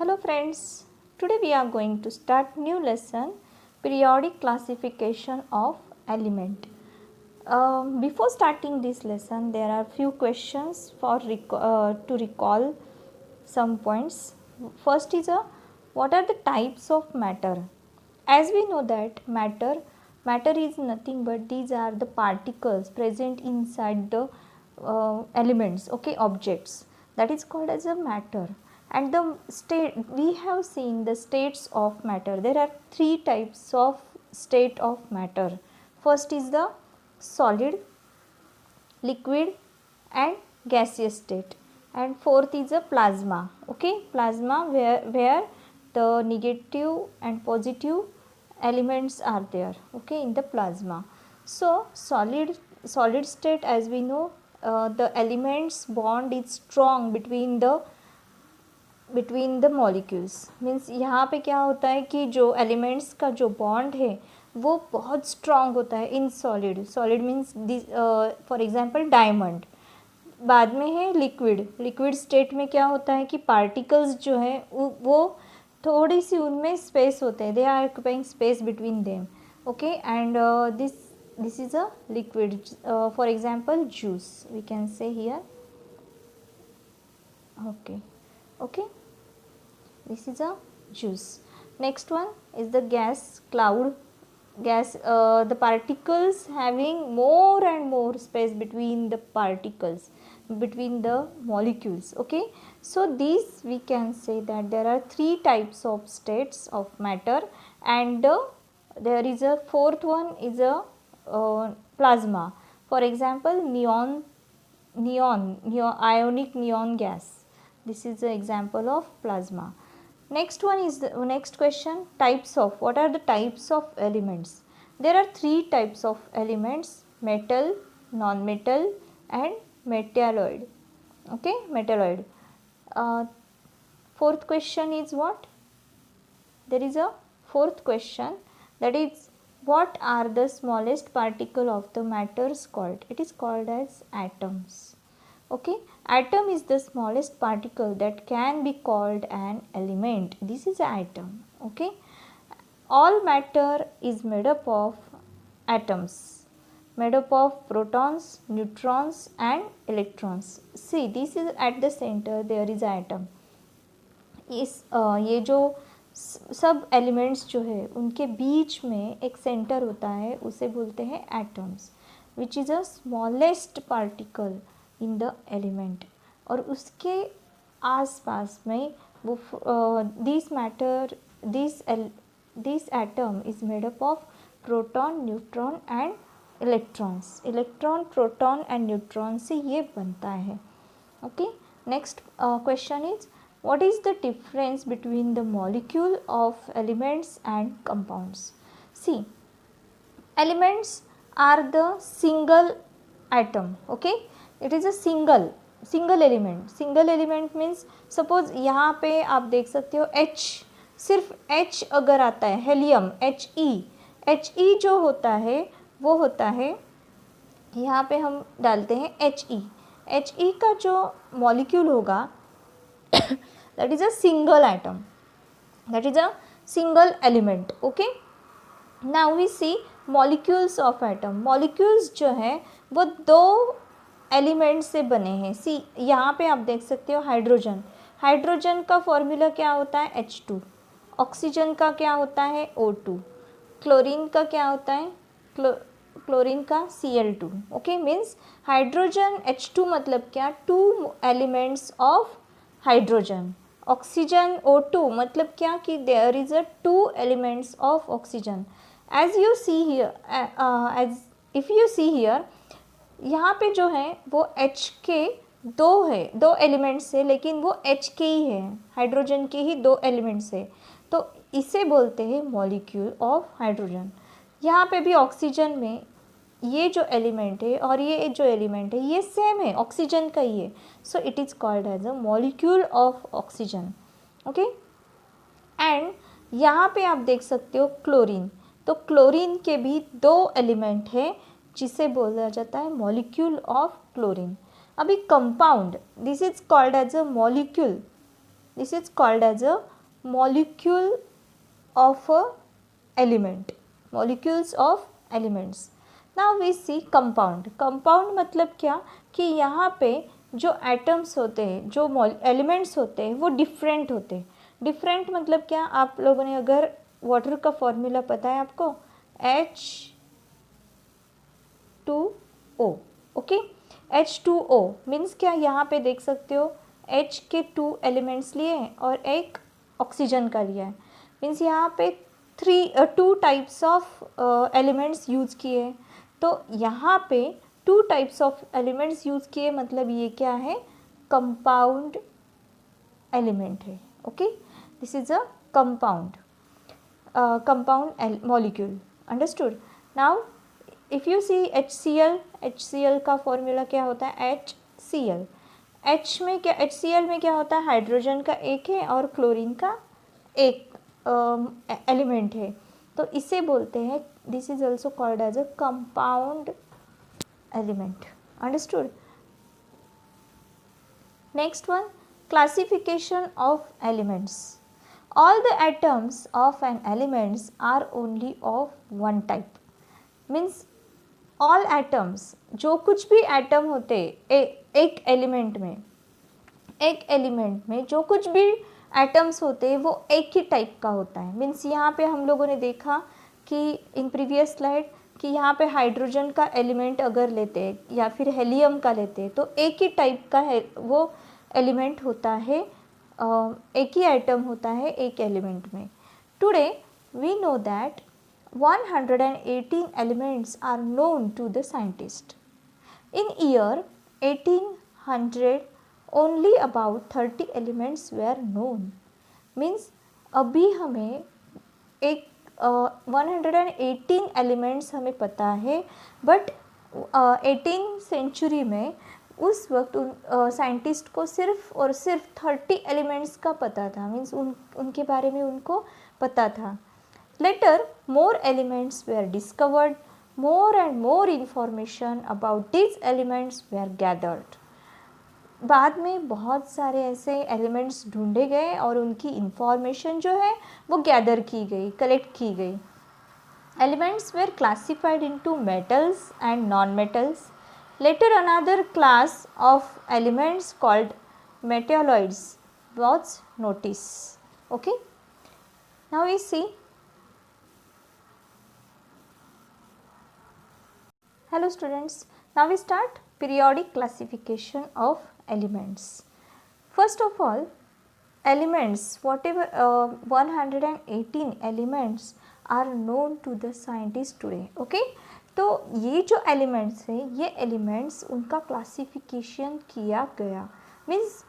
Hello friends, today we are going to start new lesson, periodic classification of element. Before starting this lesson, there are few questions to recall some points. First is what are the types of matter? As we know that matter is nothing but these are the particles present inside the elements, okay, objects, that is called as a matter. And the state, we have seen the states of matter. There are three types of state of matter. First is the solid, liquid and gaseous state, and fourth is a plasma, okay, plasma where the negative and positive elements are there, okay, in the plasma. So solid state, as we know, the elements bond is strong between the molecules, means यहाँ पे क्या होता है कि जो elements का जो bond है वो बहुत स्ट्रॉन्ग होता है in solid means for example diamond. बाद में है लिक्विड स्टेट में क्या होता है कि पार्टिकल्स जो है वो थोड़ी सी उनमें स्पेस होते हैं, they are occupying space between them, okay, and this is a liquid. For example juice we can say here, okay, this is a juice. Next one is the gas, cloud gas, the particles having more and more space between the particles, between the molecules, okay. So these we can say that there are three types of states of matter, and there is a fourth one is a plasma. For example, ionic neon gas, this is the example of plasma. Next one is the next question, types of, what are the types of elements? There are three types of elements, metal, non-metal and metalloid, okay, metalloid. Fourth question is what? There is a fourth question, that is what are the smallest particle of the matters called? It is called as atoms, okay. Atom is the smallest particle that can be called an element. This is an atom, okay. All matter is made up of atoms, made up of protons, neutrons and electrons. See, this is at the center, there is an atom. ये जो सब elements जो है उनके बीच में एक centre होता है, उसे बोलते हैं atoms, which is a smallest particle in the element. और उसके आसपास में वो this matter, this atom is made up of proton, neutron and electrons. Electron, proton and neutron से ये बनता है, okay. Next question is what is the difference between the molecule of elements and compounds? See, elements are the single atom, okay, it is a single element. Single element means suppose यहाँ पे आप देख सकते हो H, सिर्फ H अगर आता है, हेलियम He जो होता है वो होता है, यहाँ पे हम डालते हैं He का जो मॉलिक्यूल होगा that is a single atom, that is a single element, okay. Now we see molecules of atom. molecules जो है वो दो एलिमेंट से बने हैं. सी यहाँ पे आप देख सकते हो हाइड्रोजन का फॉर्मूला क्या होता है H2, ऑक्सीजन का क्या होता है O2, क्लोरीन का क्या होता है क्लोरीन का Cl2, okay. Means hydrogen H2 मतलब क्या, two elements of hydrogen. Oxygen O2 मतलब क्या कि there is a two elements of oxygen. As you see here, as if you see here, यहाँ पे जो है वो H के दो एलिमेंट्स है, लेकिन वो H के ही है, हाइड्रोजन के ही दो एलिमेंट्स है, तो इसे बोलते हैं मॉलिक्यूल ऑफ हाइड्रोजन. यहाँ पे भी ऑक्सीजन में ये जो एलिमेंट है और ये जो एलिमेंट है ये सेम है, ऑक्सीजन का ही है, so it is called as a molecule of oxygen, okay. And यहाँ पे आप देख सकते हो क्लोरीन, तो क्लोरीन के भी दो एलिमेंट है जिसे बोला जाता है मॉलिक्यूल ऑफ क्लोरीन. अभी compound, this is called as a molecule, this is called as a molecule of a element, molecules of elements. Now we see compound. compound मतलब क्या कि यहाँ पे जो एटम्स होते हैं, जो एलिमेंट्स होते हैं वो डिफरेंट होते हैं. डिफरेंट मतलब क्या, आप लोगों ने अगर वाटर का फॉर्मूला पता है आपको, H2O. ओके, H2O मीन्स क्या, यहाँ पे देख सकते हो H के 2 एलिमेंट्स लिए हैं और एक ऑक्सीजन का लिया है. मीन्स यहाँ पे 2 टाइप्स ऑफ एलिमेंट्स यूज़ किए हैं. तो यहाँ पे 2 टाइप्स ऑफ एलिमेंट्स यूज़ किए, मतलब ये क्या है, कंपाउंड एलिमेंट है. Okay, this is a compound molecule. Understood. Now if you see HCl का फॉर्मूला क्या होता है, HCl. HCl में क्या होता है, हाइड्रोजन का एक है और क्लोरीन का एक एलिमेंट है. तो इसे बोलते हैं, this is also called as a compound element. Understood. Next one, classification of elements. All the atoms of an elements are only of one type. Means all atoms, जो कुछ भी एटम होते एक एलिमेंट में जो कुछ भी एटम्स होते हैं वो एक ही टाइप का होता है. मीन्स यहाँ पे हम लोगों ने देखा कि इन प्रीवियस स्लाइड कि यहाँ पे हाइड्रोजन का एलिमेंट अगर लेते हैं या फिर हेलियम का लेते हैं तो एक ही टाइप का है वो एलिमेंट होता है, एक ही आइटम होता है एक एलिमेंट में. Today we know that 118 elements are known to the scientist. In year 1800 only about 30 elements were known. Means अभी हमें एक 118 एलिमेंट्स हमें पता है, बट 18 सेंचुरी में उस वक्त साइंटिस्ट को सिर्फ और सिर्फ 30 एलिमेंट्स का पता था. मीन्स उनके बारे में उनको पता था. Later more elements were discovered, more and more information about these elements were gathered. बाद में बहुत सारे ऐसे एलिमेंट्स ढूंढे गए और उनकी इंफॉर्मेशन जो है वो गैदर की गई, कलेक्ट की गई. Elements were classified into metals and non metals. Later another class of elements called metalloids was noticed. Okay, now we see. Hello students, now we start periodic classification of elements. First of all, elements, whatever 118 elements are known to the scientists today. Okay, तो ये जो elements हैं, ये elements उनका classification किया गया. Means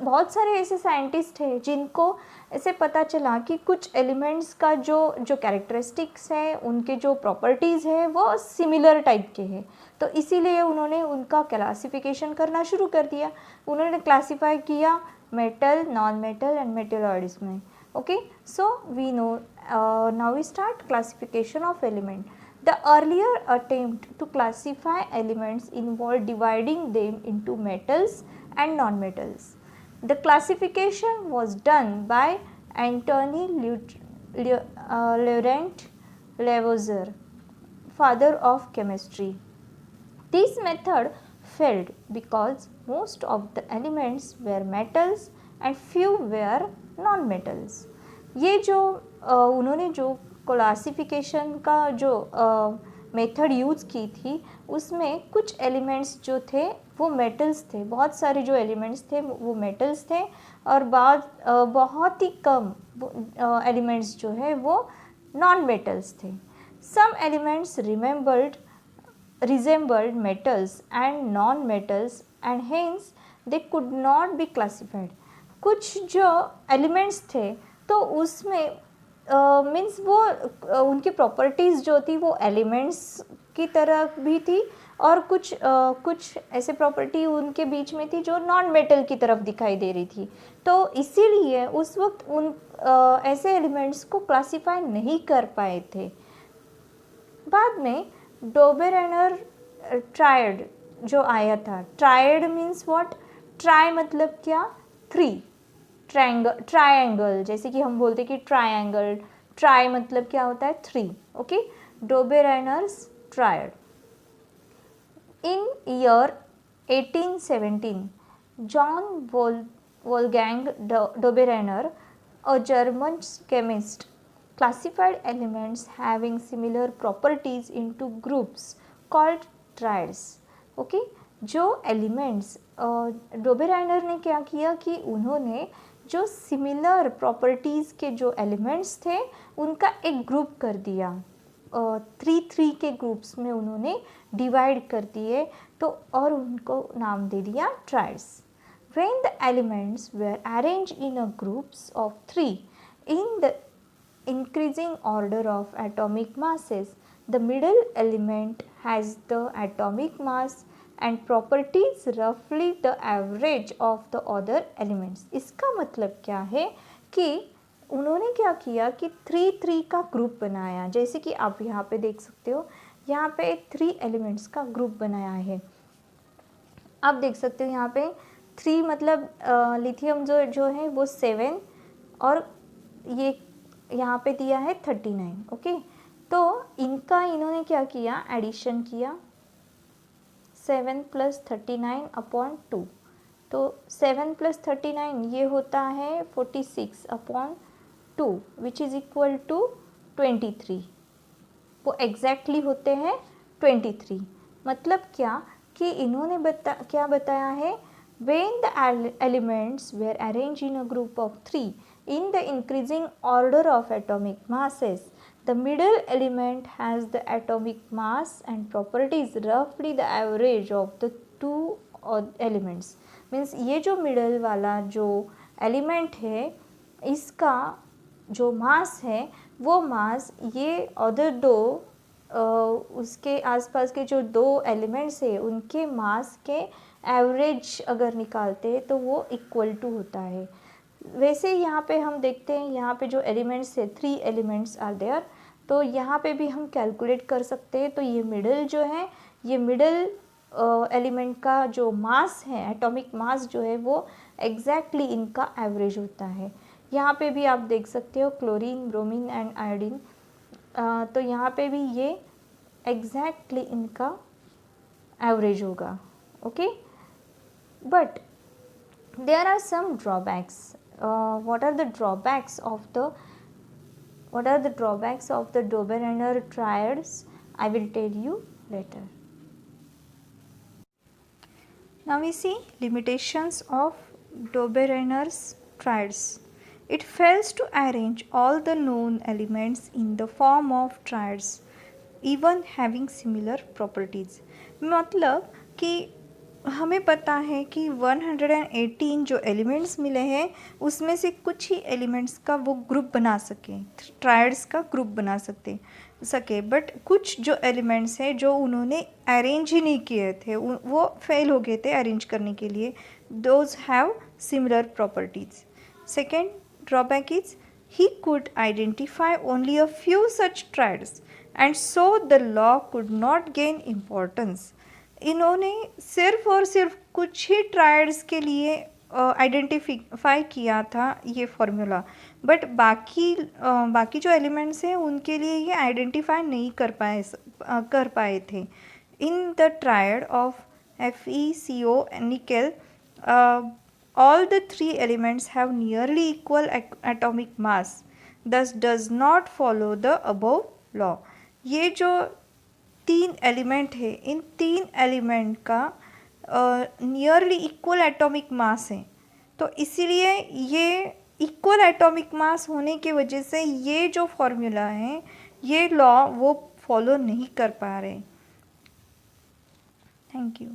बहुत सारे ऐसे साइंटिस्ट हैं जिनको ऐसे पता चला कि कुछ एलिमेंट्स का जो कैरेक्टरिस्टिक्स है, उनके जो प्रॉपर्टीज़ है वो सिमिलर टाइप के हैं. तो इसीलिए उन्होंने उनका क्लासिफिकेशन करना शुरू कर दिया. उन्होंने क्लासीफाई किया metal, non metal and metalloids में. Okay, so we know now we start classification of element. The earlier attempt to classify elements involved dividing them into metals and non-metals. The classification was done by Antony Laurent Lavoisier, father of chemistry. This method failed because most of the elements were metals and few were non-metals. ये जो उन्होंने जो classification का जो method use की थी उसमें कुछ एलिमेंट्स जो थे वो मेटल्स थे. बहुत सारे जो एलिमेंट्स थे वो मेटल्स थे और बहुत ही कम एलिमेंट्स जो है वो नॉन मेटल्स थे. Some elements resembled metals and non metals and hence they could not be classified. कुछ जो एलिमेंट्स थे तो उसमें मीन्स वो उनकी प्रॉपर्टीज़ जो थी वो एलिमेंट्स की तरह भी थी और कुछ ऐसे प्रॉपर्टी उनके बीच में थी जो नॉन मेटल की तरफ दिखाई दे रही थी. तो इसीलिए उस वक्त उन ऐसे एलिमेंट्स को क्लासीफाई नहीं कर पाए थे. बाद में डोबेरेनर ट्रायड जो आया था. ट्रायड मीन्स व्हाट, ट्राई मतलब क्या, 3. ट्रायंगल, जैसे कि हम बोलते हैं कि ट्रायंगल, ट्राई मतलब क्या होता है 3, okay, Dobereiner's triad. In year 1817 John Wolfgang Dobereiner, a German chemist, classified elements having similar properties into groups called triads, okay. जो एलिमेंट्स डोबेरेनर ने क्या किया कि उन्होंने जो सिमिलर प्रॉपर्टीज़ के जो एलिमेंट्स थे उनका एक ग्रुप कर दिया, 3 के ग्रुप्स में उन्होंने डिवाइड कर दिए, तो और उनको नाम दे दिया triads. When the elements were arranged in a groups of 3 in the increasing order of atomic masses, the middle element has the atomic mass and properties roughly the average of the other elements। इसका मतलब क्या है कि उन्होंने क्या किया कि 3 का ग्रुप बनाया, जैसे कि आप यहाँ पे देख सकते हो, यहाँ पे 3 एलिमेंट्स का ग्रुप बनाया है। आप देख सकते हो यहाँ पे 3 मतलब लिथियम जो है वो 7 और ये यहाँ पे दिया है 39, ओके। तो इनका इन्होंने क्या किया, एडिशन किया 7 + 39/2, तो 7 + 39 ये होता है 46/2 विच इज़ इक्वल टू 23, वो एग्जैक्टली होते हैं 23। मतलब क्या कि इन्होंने क्या बताया है, when the elements were arranged in a group of 3 in the increasing order of atomic masses, the middle element has the atomic mass and properties roughly the average of the 2 elements। Means ये जो middle वाला जो element है इसका जो मास है वो मास ये अदर दो उसके आसपास के जो 2 एलिमेंट्स है उनके मास के एवरेज अगर निकालते हैं तो वो इक्वल टू होता है। वैसे यहाँ पे हम देखते हैं, यहाँ पे जो एलिमेंट्स है 3 एलिमेंट्स आर देयर, तो यहाँ पे भी हम कैलकुलेट कर सकते हैं। तो ये मिडल जो है, ये मिडल एलिमेंट का जो मास है, एटॉमिक मास जो है वो एग्जैक्टली इनका एवरेज होता है। यहाँ पे भी आप देख सकते हो क्लोरीन, ब्रोमीन एंड आयोडीन, तो यहाँ पे भी ये एग्जैक्टली इनका एवरेज होगा, okay. But there are some drawbacks. what are the drawbacks of the Dobereiner triads? I will tell you later. Now we see limitations of Dobereiner's triads. It fails to arrange all the known elements in the form of triads, even having similar properties। मतलब कि हमें पता है कि 118 जो elements मिले हैं उसमें से कुछ ही एलिमेंट्स का वो ग्रुप बना सके, ट्रायड्स का ग्रुप बना सके, बट कुछ जो एलिमेंट्स हैं जो उन्होंने अरेंज ही नहीं किए थे वो फेल हो गए थे अरेंज करने के लिए, those have similar properties. Second drawback is he could identify only a few such triads and so the law could not gain importance। इन्होंने सिर्फ और सिर्फ कुछ ही ट्रायड्स के लिए आइडेंटिफाई किया था ये फॉर्मूला, बट बाकी जो एलिमेंट्स हैं उनके लिए ये आइडेंटिफाई नहीं कर पाए थे। In the triad of FeCO nickel, all the 3 elements have nearly equal atomic mass, thus does not follow the above law। ये जो 3 एलिमेंट है इन 3 एलिमेंट का नियरली इक्वल एटॉमिक मास है, तो इसीलिए ये इक्वल एटॉमिक मास होने की वजह से ये जो फॉर्मूला है ये लॉ वो फॉलो नहीं कर पा रहे। Thank you.